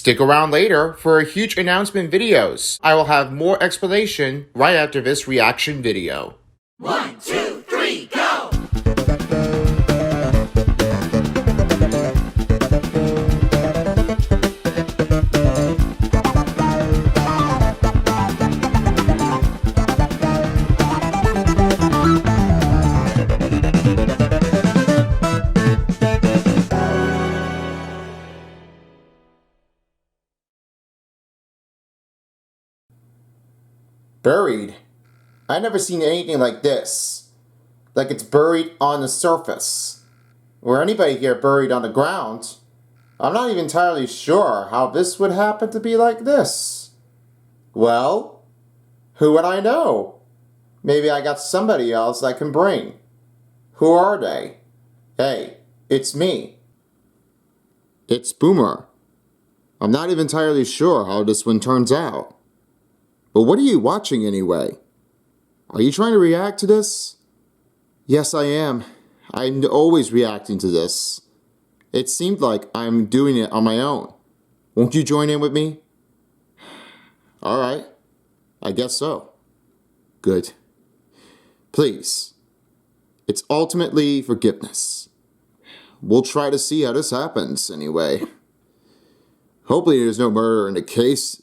Stick around later for a huge announcement videos. I will have more explanation right after this reaction video. 1, 2, 3, go! Buried? I never seen anything like this. Like it's buried on the surface. Or anybody get buried on the ground. I'm not even entirely sure how this would happen to be like this. Well, who would I know? Maybe I got somebody else I can bring. Who are they? Hey, it's me. It's Boomer. I'm not even entirely sure how this one turns out. But what are you watching anyway? Are you trying to react to this? Yes, I am. I'm always reacting to this. It seemed like I'm doing it on my own. Won't you join in with me? Alright, I guess so. Good. Please. It's ultimately forgiveness. We'll try to see how this happens anyway. Hopefully there's no murder in the case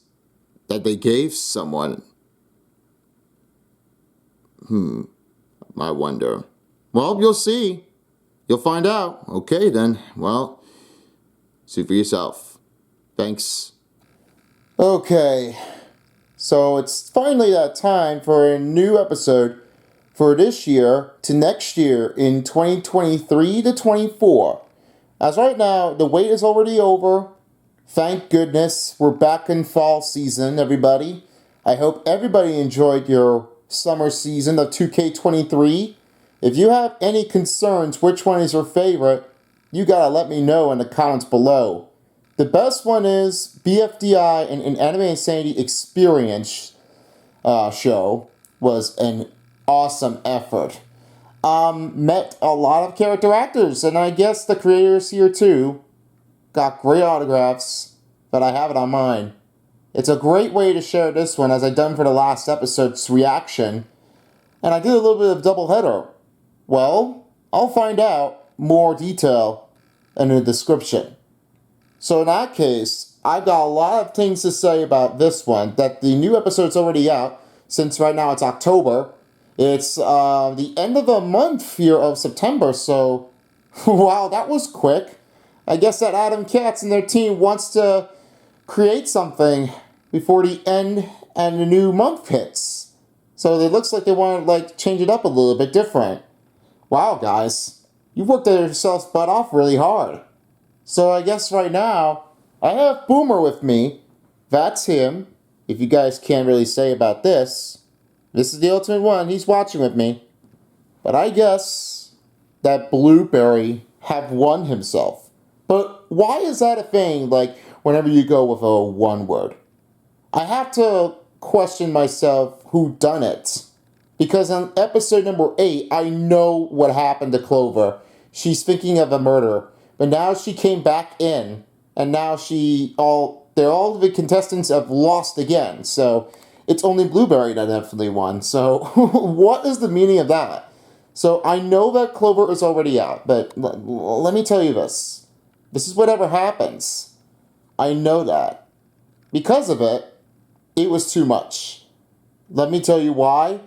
that they gave someone. I wonder. Well, you'll see. You'll find out. Okay, then. Well, see for yourself. Thanks. Okay. So it's finally that time for a new episode for this year to next year in 2023 to 24. As right now, the wait is already over. Thank goodness we're back in fall season, everybody. I hope everybody enjoyed your summer season of 2K23. If you have any concerns which one is your favorite, you gotta let me know in the comments below. The best one is BFDI and Inanimate Insanity Experience show was an awesome effort. Met a lot of character actors, and I guess the creators here too. Got great autographs, but I have it on mine. It's a great way to share this one, as I done for the last episode's reaction. And I did a little bit of doubleheader. Well, I'll find out more detail in the description. So in that case, I've got a lot of things to say about this one. That the new episode's already out, since right now it's October. It's the end of the month here of September, so wow, that was quick. I guess that Adam Katz and their team wants to create something before the end and the new month hits. So it looks like they want to change it up a little bit different. Wow, guys, you've worked yourselves butt off really hard. So I guess right now, I have Boomer with me. That's him. If you guys can't really say about this, this is the ultimate one. He's watching with me. But I guess that Blueberry have won himself. But why is that a thing, whenever you go with a one word? I have to question myself who done it. Because on episode number 8, I know what happened to Clover. She's thinking of a murder. But now she came back in, and now all the contestants have lost again. So it's only Blueberry that definitely won. So what is the meaning of that? So I know that Clover is already out, but let me tell you this. This is whatever happens. I know that. Because of it, it was too much. Let me tell you why.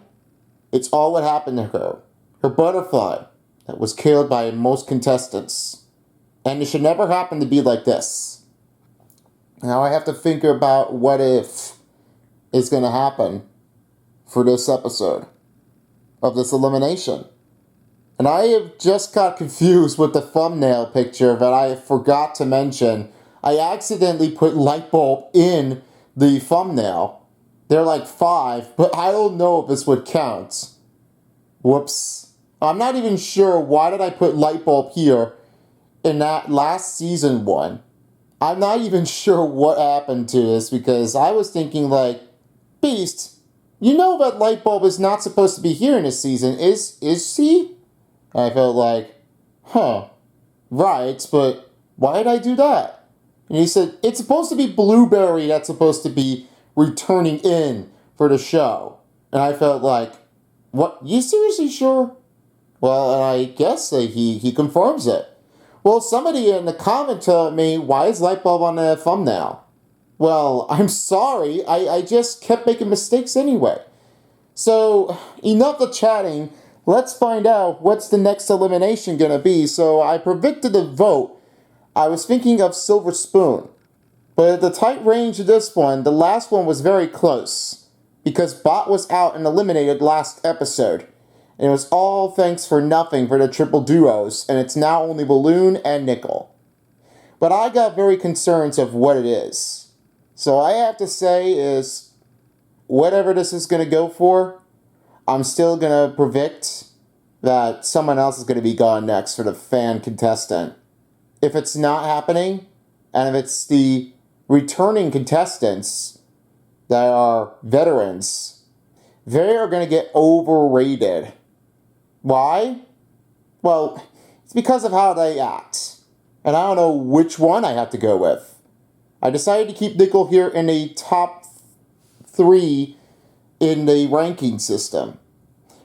It's all what happened to her. Her butterfly that was killed by most contestants. And it should never happen to be like this. Now I have to think about what if is going to happen for this episode of this elimination. And I have just got confused with the thumbnail picture that I forgot to mention. I accidentally put light bulb in the thumbnail. They're like 5, but I don't know if this would count. Whoops. I'm not even sure why did I put light bulb here in that last season one. I'm not even sure what happened to this because I was thinking Beast, you know that light bulb is not supposed to be here in this season, is she? I felt right, but why did I do that? And he said, it's supposed to be Blueberry that's supposed to be returning in for the show. And I felt like, what? You seriously sure? Well, and I guess he confirms it. Well, somebody in the comment told me, why is Lightbulb on the thumbnail? Well, I'm sorry. I just kept making mistakes anyway. So, enough of chatting. Let's find out what's the next elimination going to be. So, I predicted the vote. I was thinking of Silver Spoon. But at the tight range of this one, the last one was very close. Because Bot was out and eliminated last episode. And it was all thanks for nothing for the triple duos. And it's now only Balloon and Nickel. But I got very concerns of what it is. So I have to say is, whatever this is going to go for, I'm still going to predict that someone else is going to be gone next for the fan contestant. If it's not happening, and if it's the returning contestants that are veterans, they are going to get overrated. Why? Well, it's because of how they act. And I don't know which one I have to go with. I decided to keep Nickel here in the top 3 in the ranking system.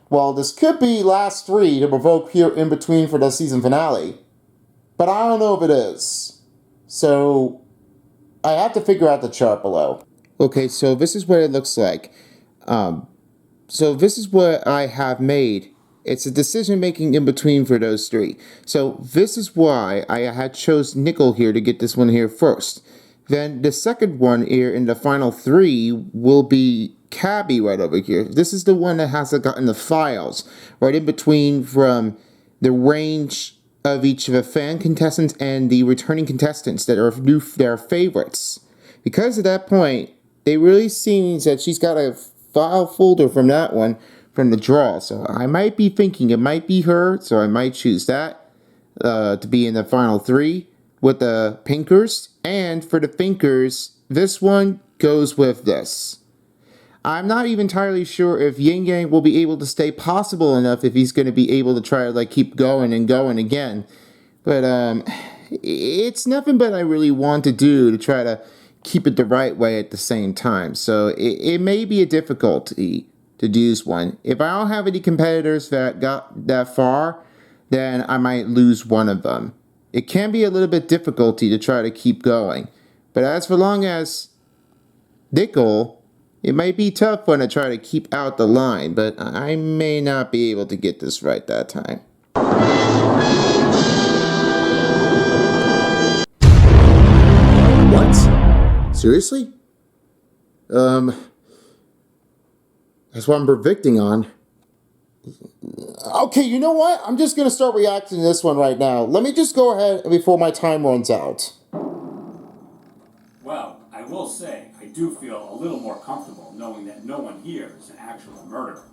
Well, this could be last 3 to provoke here in between for the season finale. But I don't know if it is. So, I have to figure out the chart below. Okay, so this is what it looks like. So this is what I have made. It's a decision making in between for those 3. So this is why I had chose Nickel here to get this one here first. Then the second one here in the final 3 will be Cabby right over here. This is the one that hasn't gotten the files. Right in between from the range of each of the fan contestants and the returning contestants that are their favorites. Because at that point, it really seems that she's got a file folder from that one from the draw. So I might be thinking it might be her, so I might choose that to be in the final 3 with the Pinkers. And for the Pinkers, this one goes with this. I'm not even entirely sure if Yin Yang will be able to stay possible enough if he's going to be able to try to like keep going and going again. But it's nothing but I really want to do to try to keep it the right way at the same time. So it may be a difficulty to use one. If I don't have any competitors that got that far, then I might lose one of them. It can be a little bit difficulty to try to keep going. But as for long as Nickel, it might be tough one to try to keep out the line, but I may not be able to get this right that time. What? Seriously? That's what I'm predicting on. Okay, you know what? I'm just going to start reacting to this one right now. Let me just go ahead before my time runs out. Well, I will say, I do feel a little more comfortable knowing that no one here is an actual murderer.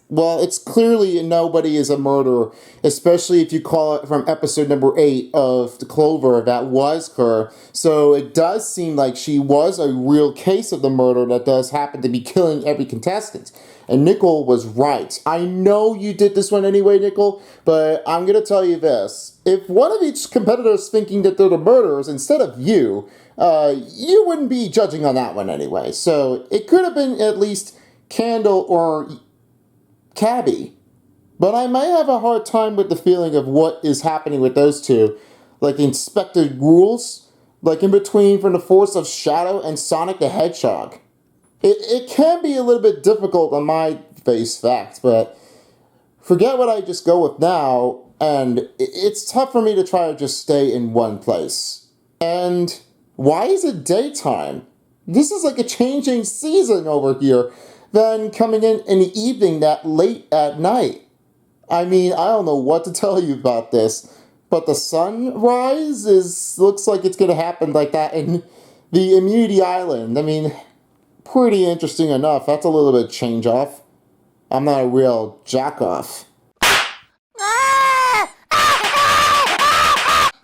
Well, it's clearly nobody is a murderer, especially if you call it from episode number 8 of The Clover, that was her. So it does seem like she was a real case of the murder that does happen to be killing every contestant. And Nickel was right. I know you did this one anyway, Nickel, but I'm going to tell you this. If one of each competitor is thinking that they're the murderers instead of you, you wouldn't be judging on that one anyway. So it could have been at least Candle or Cabby. But I might have a hard time with the feeling of what is happening with those two. Like Inspector Rules, like in between from the force of Shadow and Sonic the Hedgehog. It can be a little bit difficult on my face facts, but forget what I just go with now, and it's tough for me to try to just stay in one place. And why is it daytime? This is like a changing season over here. Then coming in the evening that late at night. I mean, I don't know what to tell you about this, but the sunrise looks like it's going to happen like that in the Immunity Island. I mean, pretty interesting enough. That's a little bit change off. I'm not a real jack off.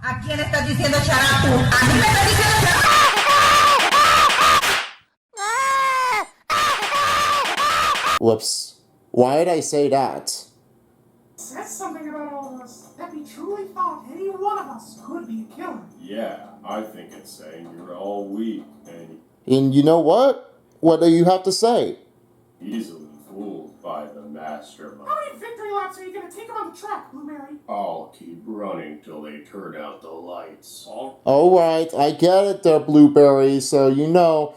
¿A quién está diciendo charapu? ¿A mí me está diciendo charapu? Whoops. Why did I say that? That's something about all of us, that we truly thought any one of us could be a killer. Yeah, I think it's saying you're all weak and And you know what? What do you have to say? easily fooled by the mastermind. How many victory laps are you going to take on the track, Blueberry? I'll keep running till they turn out the lights. Alright, I get it there, Blueberry, so you know,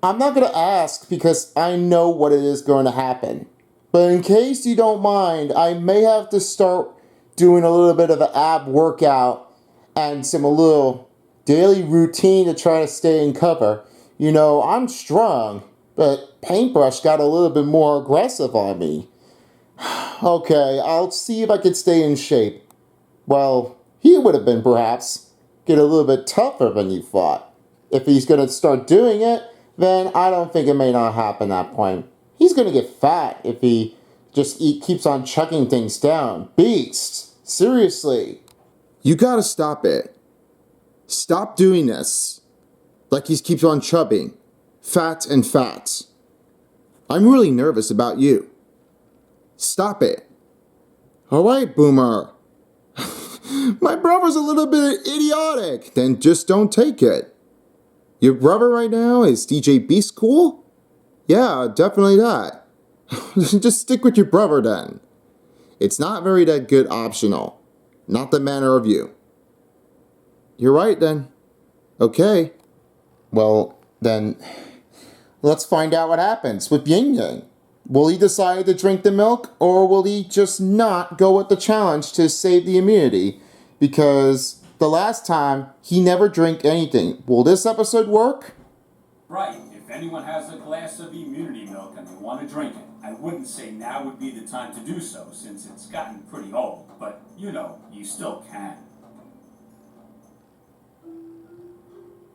I'm not going to ask because I know what it is going to happen. But in case you don't mind, I may have to start doing a little bit of an ab workout and a little daily routine to try to stay in cover. You know, I'm strong, but Paintbrush got a little bit more aggressive on me. Okay, I'll see if I can stay in shape. Well, he would have been perhaps get a little bit tougher than you thought. If he's going to start doing it, then I don't think it may not happen at that point. He's going to get fat if he just keeps on chucking things down. Beast, seriously. You got to stop it. Stop doing this. Like he keeps on chubbing. Fat and fat. I'm really nervous about you. Stop it. Alright, Boomer. My brother's a little bit idiotic. Then just don't take it. Your brother right now is DJ Beast Cool? Yeah, definitely that. Just stick with your brother then. It's not very that good optional. Not the manner of you. You're right then. Okay. Well, then, let's find out what happens with Yin Yang. Will he decide to drink the milk, or will he just not go with the challenge to save the immunity? Because the last time, he never drank anything. Will this episode work? Right. If anyone has a glass of immunity milk and they want to drink it, I wouldn't say now would be the time to do so, since it's gotten pretty old. But, you know, you still can.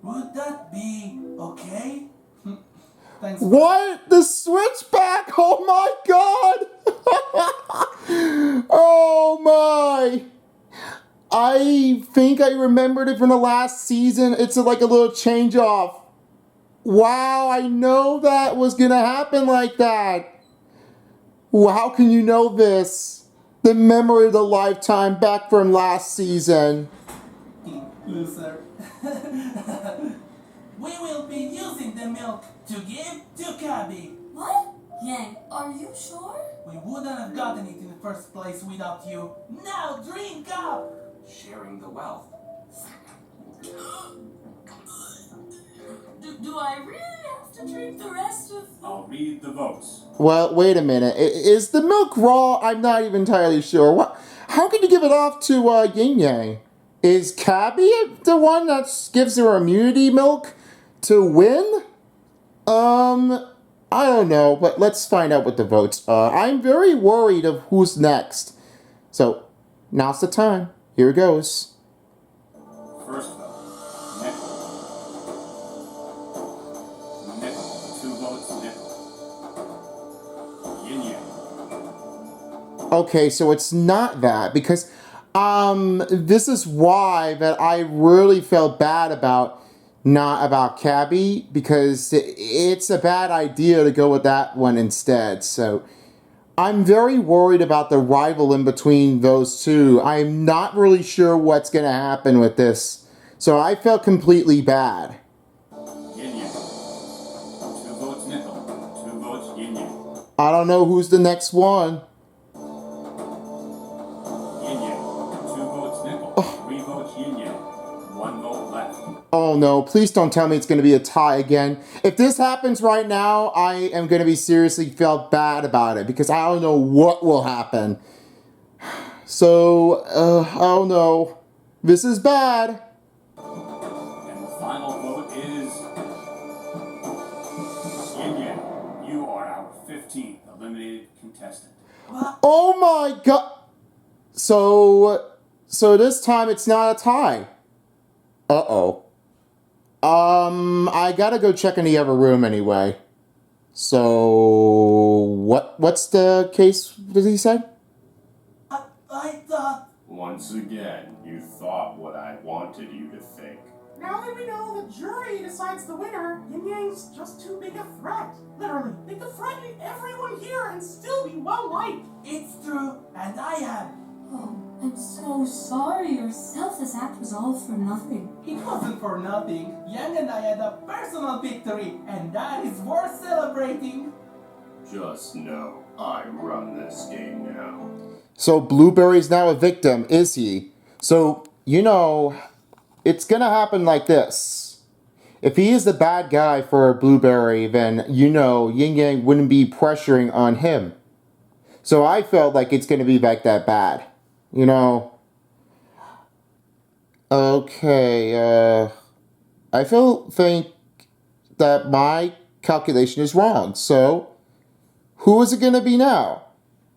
Would that be okay? Thanks. What? The switchback? Oh my god! Oh my! I think I remembered it from the last season. It's like a little change off. Wow, I know that was gonna happen like that. How can you know this? The memory of the lifetime back from last season. Loser. We will be using the milk to give to Cabby. What? Yang, are you sure? We wouldn't have gotten it in the first place without you. Now drink up! Sharing the wealth. Do I really have to drink the rest of the... I'll read the votes. Well, wait a minute. Is the milk raw? I'm not even entirely sure. What? How can you give it off to Yin Yang? Is Cabby the one that gives her immunity milk to win? I don't know, but let's find out what the votes are. I'm very worried of who's next. So, now's the time. Here it goes. First vote, Nickel. Nickel. 2 votes, Nickel. Yin Yang. Okay, so it's not that, because, this is why that I really felt bad about, not about Cabby, because it's a bad idea to go with that one instead, so I'm very worried about the rival in between those two. I'm not really sure what's going to happen with this, so I felt completely bad. Yin Yang. 2 votes, Nickel. 2 votes, Yin Yang. I don't know who's the next one. Yin Yang. 2 votes, Nickel. 3 votes, Yin Yang. 1 vote left. Oh no, please don't tell me it's going to be a tie again. If this happens right now, I am going to be seriously felt bad about it because I don't know what will happen. So, oh no. This is bad. And the final vote is Yin Yang. You are our 15th eliminated contestant. Oh my god. So this time it's not a tie. Uh-oh. I gotta go check in the other room anyway. So, what's the case, did he say? I thought... Once again, you thought what I wanted you to think. Now that we know the jury decides the winner, Yin Yang's just too big a threat. Literally, they could threaten everyone here and still be well liked. It's true, and I am. Oh, I'm so sorry. Your selfless act was all for nothing. It wasn't for nothing. Yang and I had a personal victory, and that is worth celebrating. Just know I run this game now. So Blueberry's now a victim, is he? So, you know, it's gonna happen like this. If he is the bad guy for Blueberry, then, you know, Yin Yang wouldn't be pressuring on him. So I felt like it's gonna be like that bad. You know. Okay, I think that my calculation is wrong. So, who is it gonna be now?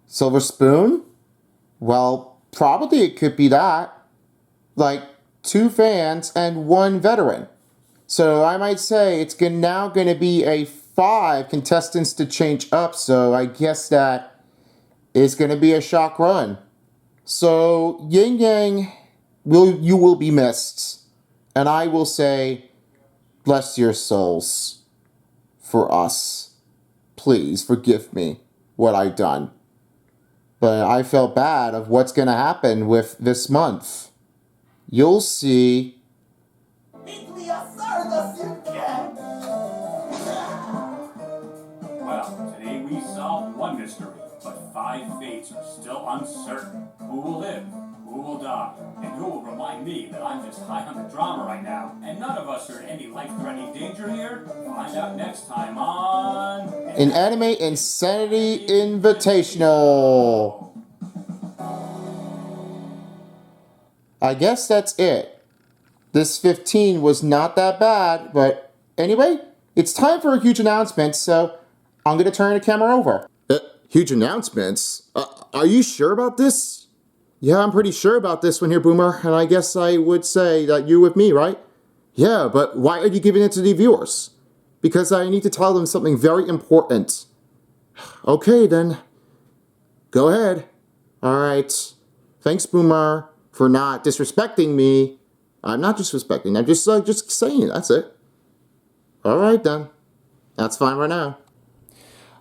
Silver Spoon? Well, probably it could be that. Like, 2 fans and 1 veteran. So I might say it's now going to be a 5 contestants to change up. So I guess that is going to be a shock run. So Yin Yang, you will be missed. And I will say, bless your souls for us. Please forgive me what I've done. But I felt bad of what's going to happen with this month. You'll see. Beat me as hard as you can. Well, today we solved one mystery, but 5 fates are still uncertain. Who will live? Who will die? And who will remind me that I'm just high on the drama right now, and none of us are in any life-threatening danger here? Find out next time on... Inanimate Insanity Invitational. I guess that's it. This 15 was not that bad, but anyway, it's time for a huge announcement, so I'm going to turn the camera over. Huge announcements? Are you sure about this? Yeah, I'm pretty sure about this one here, Boomer, and I guess I would say that you're with me, right? Yeah, but why are you giving it to the viewers? Because I need to tell them something very important. Okay, then. Go ahead. Alright. Thanks, Boomer, for not disrespecting me. I'm not disrespecting. I'm just saying it. That's it. Alright, then. That's fine right now.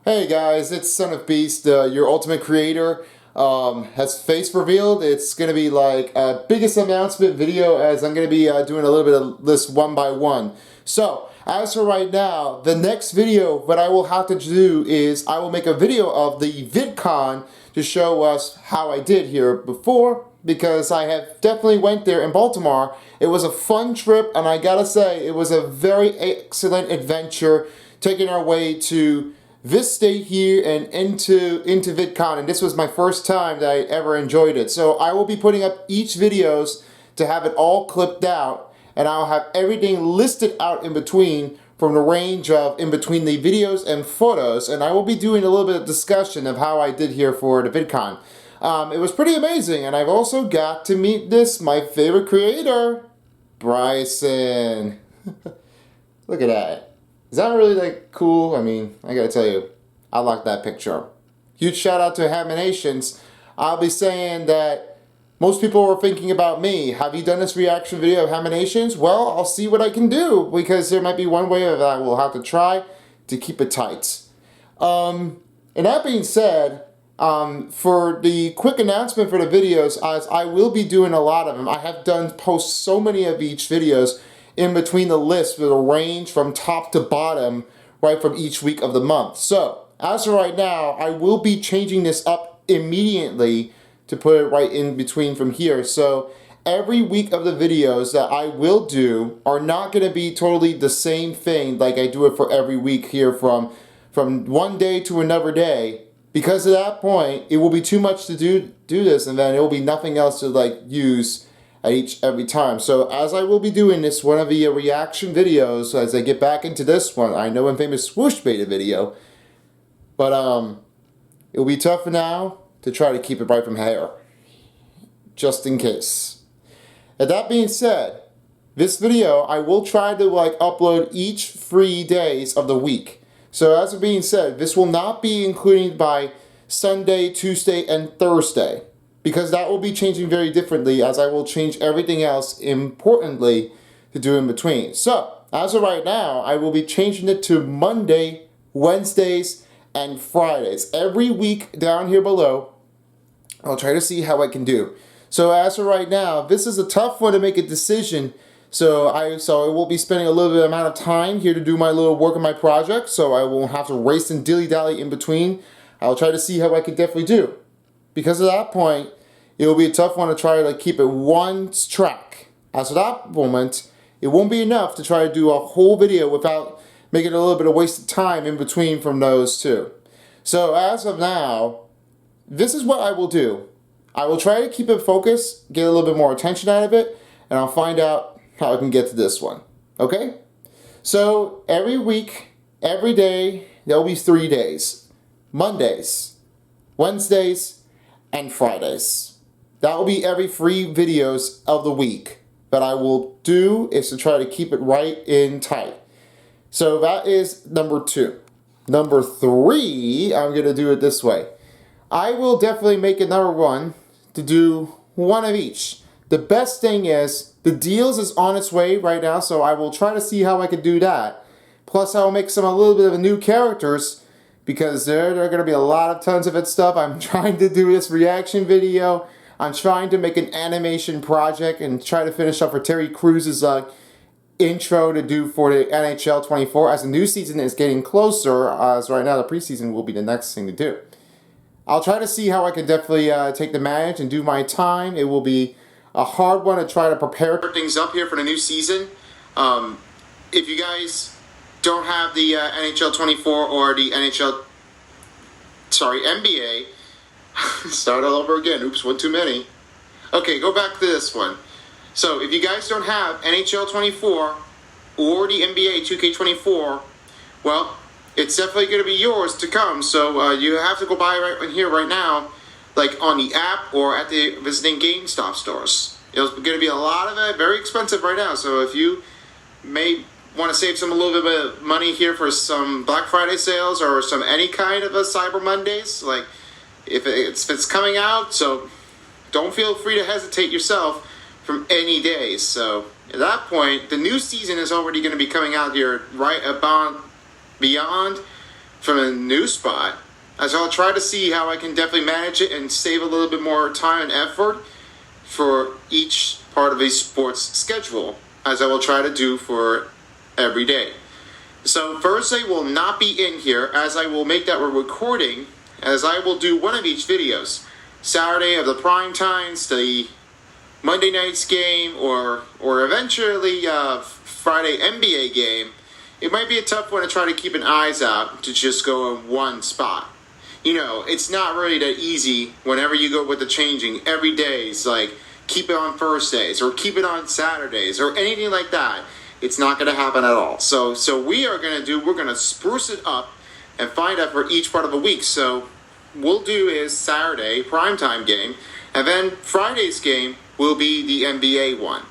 Hey, guys. It's Son of Beast, your ultimate creator. Has face revealed. It's going to be like a biggest announcement video, as I'm going to be doing a little bit of this one by one. So, as for right now, the next video, what I will have to do is I will make a video of the VidCon to show us how I did here before, because I have definitely went there in Baltimore. It was a fun trip, and I gotta say, it was a very excellent adventure, taking our way to this state here and into VidCon, and this was my first time that I ever enjoyed it. So I will be putting up each videos to have it all clipped out, and I'll have everything listed out in between from the range of in between the videos and photos, and I will be doing a little bit of discussion of how I did here for the VidCon. It was pretty amazing, and I've also got to meet my favorite creator, Bryson. Look at that. Is that really like cool? I mean, I gotta tell you, I like that picture. Huge shout out to Eliminations. I'll be saying that most people were thinking about me. Have you done this reaction video of Eliminations? Well, I'll see what I can do, because there might be one way that I will have to try to keep it tight. And that being said, for the quick announcement for the videos, as I will be doing a lot of them. I have post so many of each videos in between the list with a range from top to bottom, right from each week of the month. So, as of right now, I will be changing this up immediately to put it right in between from here. So, every week of the videos that I will do are not going to be totally the same thing like I do it for every week here from one day to another day. Because at that point, it will be too much to do this, and then it will be nothing else to like use at every time. So as I will be doing this one of the reaction videos, as I get back into this one, I know Infamous Swoosh made a video, but it'll be tough for now to try to keep it right from here, just in case. And that being said, this video I will try to like upload each 3 days of the week. So as being said, this will not be included by Sunday, Tuesday, and Thursday, because that will be changing very differently, as I will change everything else importantly to do in between. So, as of right now, I will be changing it to Monday, Wednesdays, and Fridays. Every week down here below, I'll try to see how I can do. So as of right now, this is a tough one to make a decision. So I will be spending a little bit amount of time here to do my little work on my project. So I won't have to race and dilly-dally in between. I'll try to see how I can definitely do. Because at that point, it will be a tough one to try to keep it one track. As of that moment, it won't be enough to try to do a whole video without making a little bit of wasted time in between from those two. So as of now, this is what I will do. I will try to keep it focused, get a little bit more attention out of it, and I'll find out how I can get to this one. Okay? So every week, every day, there'll be 3 days. Mondays, Wednesdays, and Fridays. That will be every 3 videos of the week that I will do is to try to keep it right in tight. So that is number 2. Number 3, I'm going to do it this way. I will definitely make another one to do one of each. The best thing is, the deals is on its way right now, so I will try to see how I can do that. Plus, I will make a little bit of new characters, because there are going to be a lot of tons of it stuff. I'm trying to do this reaction video. I'm trying to make an animation project and try to finish up for Terry Crews's intro to do for the NHL 24 as the new season is getting closer. As right now, the preseason will be the next thing to do. I'll try to see how I can definitely take the manage and do my time. It will be a hard one to try to prepare things up here for the new season. If you guys don't have the NHL 24 or the NBA, start all over again. Oops, one too many. Okay, go back to this one. So if you guys don't have NHL 24 or the NBA 2K24, well, it's definitely going to be yours to come. So you have to go buy right here, right now, like on the app or at the visiting GameStop stores. It's going to be a lot of it, very expensive right now. So if you may want to save a little bit of money here for some Black Friday sales or some any kind of a Cyber Mondays, like if it's coming out, so don't feel free to hesitate yourself from any days. So at that point, the new season is already going to be coming out here right about beyond from a new spot. As I'll try to see how I can definitely manage it and save a little bit more time and effort for each part of a sports schedule, as I will try to do for every day. So Thursday will not be in here, as I will make that a recording, as I will do one of each videos. Saturday of the prime times, the Monday night's game, or eventually Friday NBA game. It might be a tough one to try to keep an eyes out to just go in one spot. You know, it's not really that easy whenever you go with the changing every day. It's like, keep it on Thursdays or keep it on Saturdays or anything like that. It's not going to happen at all. So we're going to spruce it up and find out for each part of the week. So we'll do is Saturday primetime game, and then Friday's game will be the NBA one.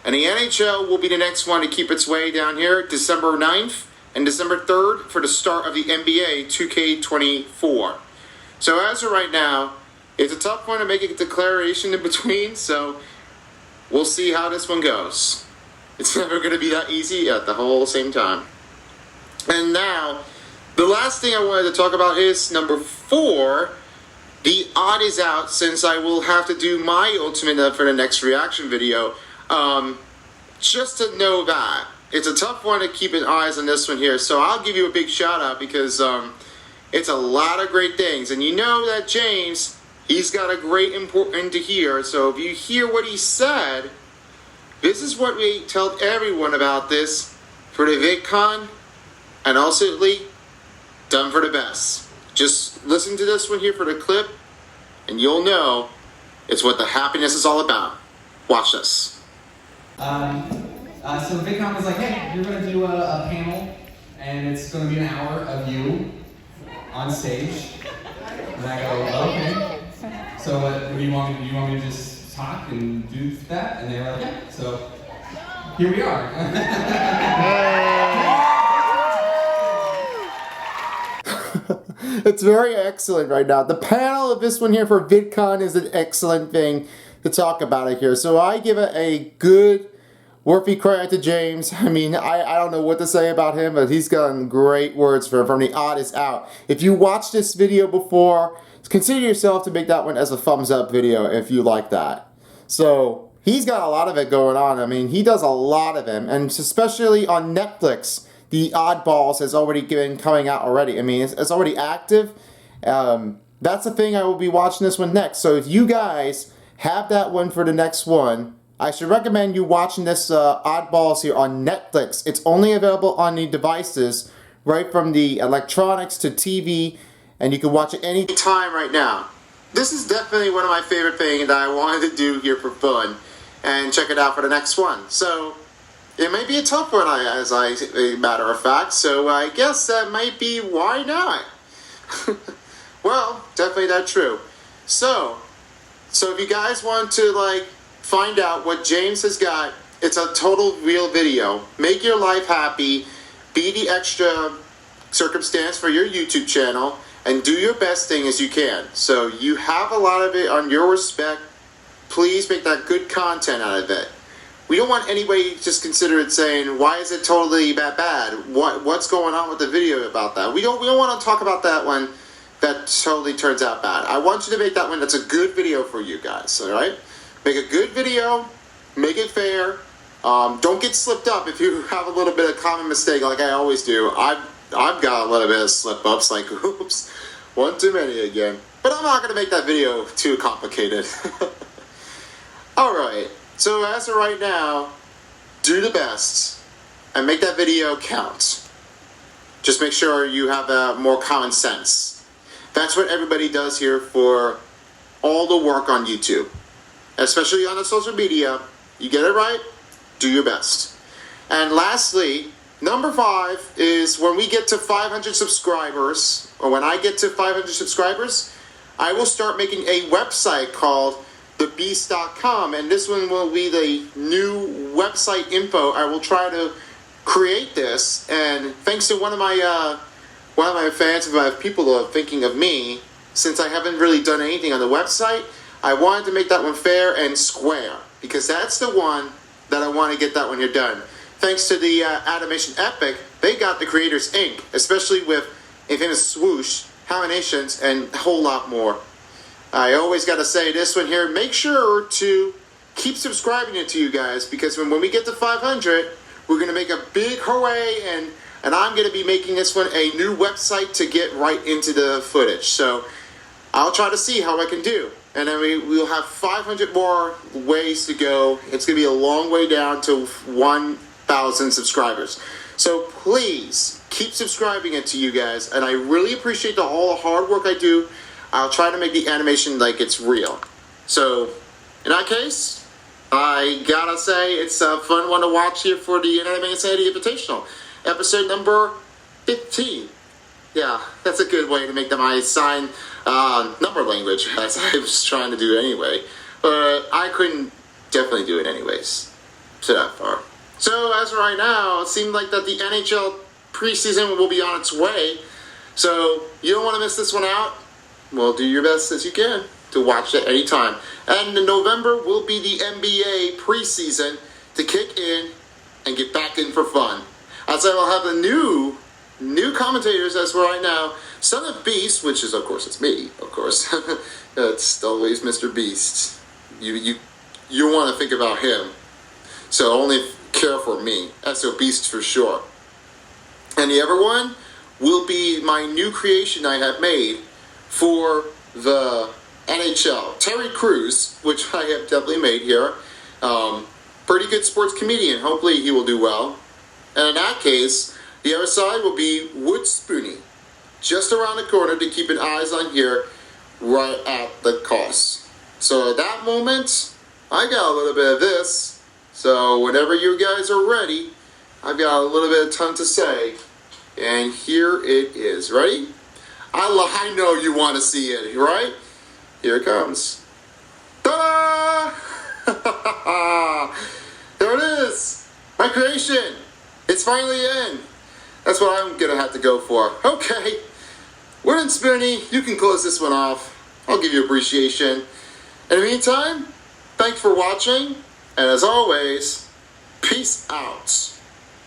And the NHL will be the next one to keep its way down here, December 9th and December 3rd for the start of the NBA 2K24. So as of right now, it's a tough one to make a declaration in between, so we'll see how this one goes. It's never going to be that easy at the whole same time. And now, the last thing I wanted to talk about is number 4. The odd is out, since I will have to do my ultimate for the next reaction video. Just to know that. It's a tough one to keep an eyes on this one here. So I'll give you a big shout out because it's a lot of great things. And you know that James, he's got a great important to hear. So if you hear what he said, this is what we tell everyone about this for the VidCon, and ultimately done for the best. Just listen to this one here for the clip, and you'll know it's what the happiness is all about. Watch this. So VidCon was like, hey, you're going to do a panel, and it's going to be an hour of you on stage. And I go, okay. So what do you want me to do? You want me to just talk and do that? And they were like, yeah. So here we are. It's very excellent right now. The panel of this one here for VidCon is an excellent thing to talk about it here. So I give it a good Worthy credit to James. I mean, I don't know what to say about him, but he's gotten great words from the odd is out. If you watched this video before, consider yourself to make that one as a thumbs up video if you like that. So he's got a lot of it going on. I mean, he does a lot of them, and especially on Netflix, the Oddballs has already been coming out already. I mean, it's already active. That's the thing, I will be watching this one next. So if you guys have that one for the next one, I should recommend you watching this Oddballs here on Netflix. It's only available on the devices, right from the electronics to TV, and you can watch it any time right now. This is definitely one of my favorite things that I wanted to do here for fun, and check it out for the next one. So it may be a tough one, as a matter of fact, so I guess that might be why not. Well, definitely that's true. So if you guys want to like find out what James has got, it's a total real video. Make your life happy, be the extra circumstance for your YouTube channel, and do your best thing as you can. So you have a lot of it on your respect. Please make that good content out of it. We don't want anybody just consider it saying, why is it totally that bad? What's going on with the video about that? We don't want to talk about that one that totally turns out bad. I want you to make that one that's a good video for you guys, all right? Make a good video, make it fair. Don't get slipped up if you have a little bit of common mistake like I always do. I've got a little bit of slip-ups, like, oops, one too many again. But I'm not going to make that video too complicated. All right, so as of right now, do the best and make that video count. Just make sure you have more common sense. That's what everybody does here for all the work on YouTube. Especially on the social media. You get it right, do your best. And lastly, number 5 is when we get to 500 subscribers, or when I get to 500 subscribers, I will start making a website called thebeast.com, and this one will be the new website info. I will try to create this, and thanks to one of my fans, people are thinking of me, since I haven't really done anything on the website, I wanted to make that one fair and square, because that's the one that I want to get that one here done. Thanks to the Animation Epic, they got the Creators Inc., especially with Infamous Swoosh, Eliminations, and a whole lot more. I always got to say this one here, make sure to keep subscribing it to you guys, because when we get to 500, we're going to make a big hooray, and I'm going to be making this one a new website to get right into the footage. So I'll try to see how I can do. And then we'll have 500 more ways to go. It's going to be a long way down to 1,000 subscribers. So please keep subscribing it to you guys. And I really appreciate all the hard work I do. I'll try to make the animation like it's real. So in that case, I gotta say it's a fun one to watch here for the Inanimate Insanity Invitational. Episode number 15. Yeah, that's a good way to make them my sign number language, as I was trying to do anyway. But I couldn't definitely do it anyways. So that far. So as of right now, it seemed like that the NHL preseason will be on its way. So you don't want to miss this one out. Well, do your best as you can to watch it anytime. And in November will be the NBA preseason to kick in and get back in for fun. As I will have the new commentators as for right now. Son of Beast, which is, of course, it's me, of course. It's always Mr. Beast. You want to think about him. So only care for me. That's a Beast for sure. And the other one will be my new creation I have made for the NHL. Terry Crews, which I have definitely made here. Pretty good sports comedian. Hopefully he will do well. And in that case, the other side will be Wood Spoony. Just around the corner to keep an eyes on here, right at the cost. So at that moment, I got a little bit of this. So whenever you guys are ready, I've got a little bit of time to say. And here it is. Ready? I know you want to see it, right? Here it comes. Ta-da! There it is! My creation! It's finally in! That's what I'm gonna have to go for. Okay. Wooden Spoony, you can close this one off. I'll give you appreciation. In the meantime, thanks for watching. And as always, Peace out.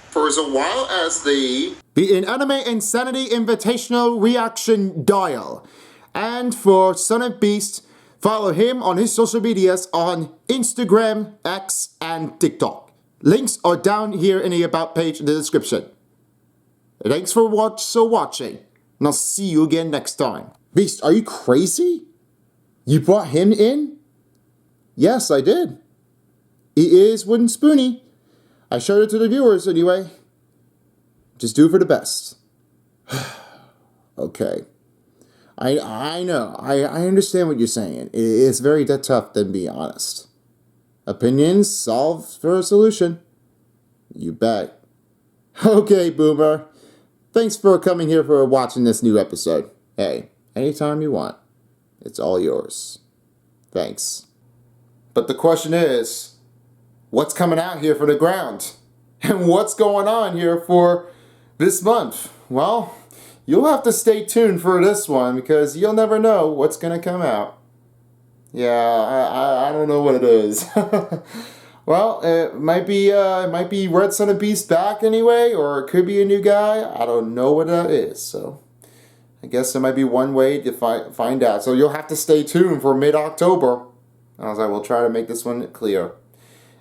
For as a while as the Inanimate Insanity Invitational Reaction Dial. And for Son of Beast, follow him on his social medias on Instagram, X, and TikTok. Links are down here in the About page in the description. Thanks for watching, and I'll see you again next time. Beast, are you crazy? You brought him in? Yes, I did. He is Wooden Spoony. I showed it to the viewers anyway. Just do it for the best. Okay. I know. I understand what you're saying. It's very that tough than being honest. Opinions solve for a solution. You bet. Okay, Boomer. Thanks for coming here for watching this new episode. Hey, anytime you want. It's all yours. Thanks. But the question is, what's coming out here for the ground? And what's going on here for this month? Well, you'll have to stay tuned for this one because you'll never know what's going to come out. Yeah, I don't know what it is. Well, it might be Red Son of Beast back anyway, or it could be a new guy. I don't know what that is, so I guess there might be one way to find out. So you'll have to stay tuned for mid-October, as I will try to make this one clear.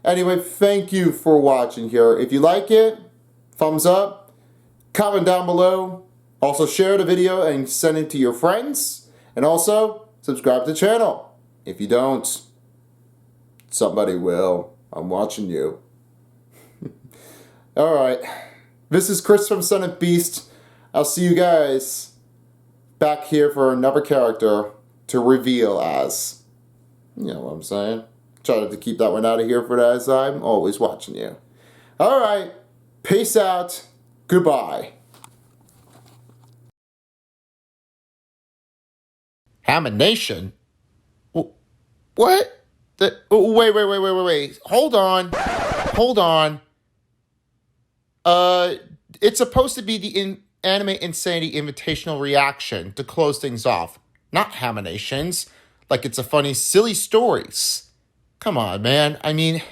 Anyway, thank you for watching here. If you like it, thumbs up, comment down below. Also share the video and send it to your friends. And also, subscribe to the channel. If you don't, somebody will. I'm watching you. Alright. This is Chris from Son of Beast. I'll see you guys back here for another character to reveal as. You know what I'm saying? Try to keep that one out of here for that, as I'm always watching you. Alright. Peace out. Goodbye. Elimination? What? Wait. Hold on. It's supposed to be the Inanimate Insanity Invitational Reaction to close things off. Not Haminations. Like it's a funny, silly stories. Come on, man. I mean,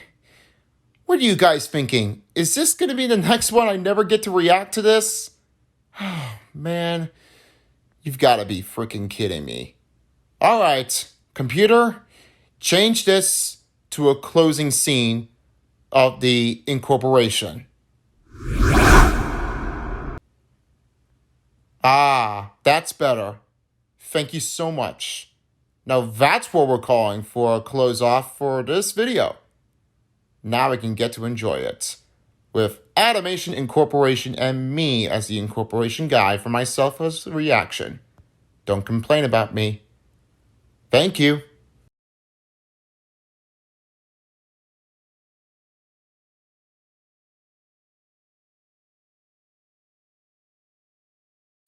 what are you guys thinking? Is this going to be the next one? I never get to react to this? Oh, man. You've got to be freaking kidding me. All right, computer. Change this to a closing scene of the incorporation. Ah, that's better. Thank you so much. Now that's what we're calling for a close off for this video. Now we can get to enjoy it. With Animation Incorporation and me as the incorporation guy for myself as a reaction. Don't complain about me. Thank you.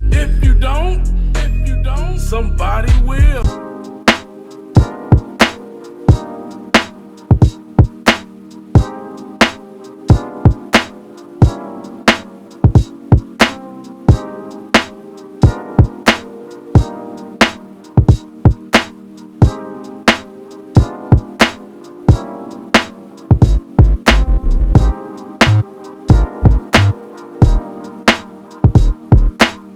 If you don't, somebody will.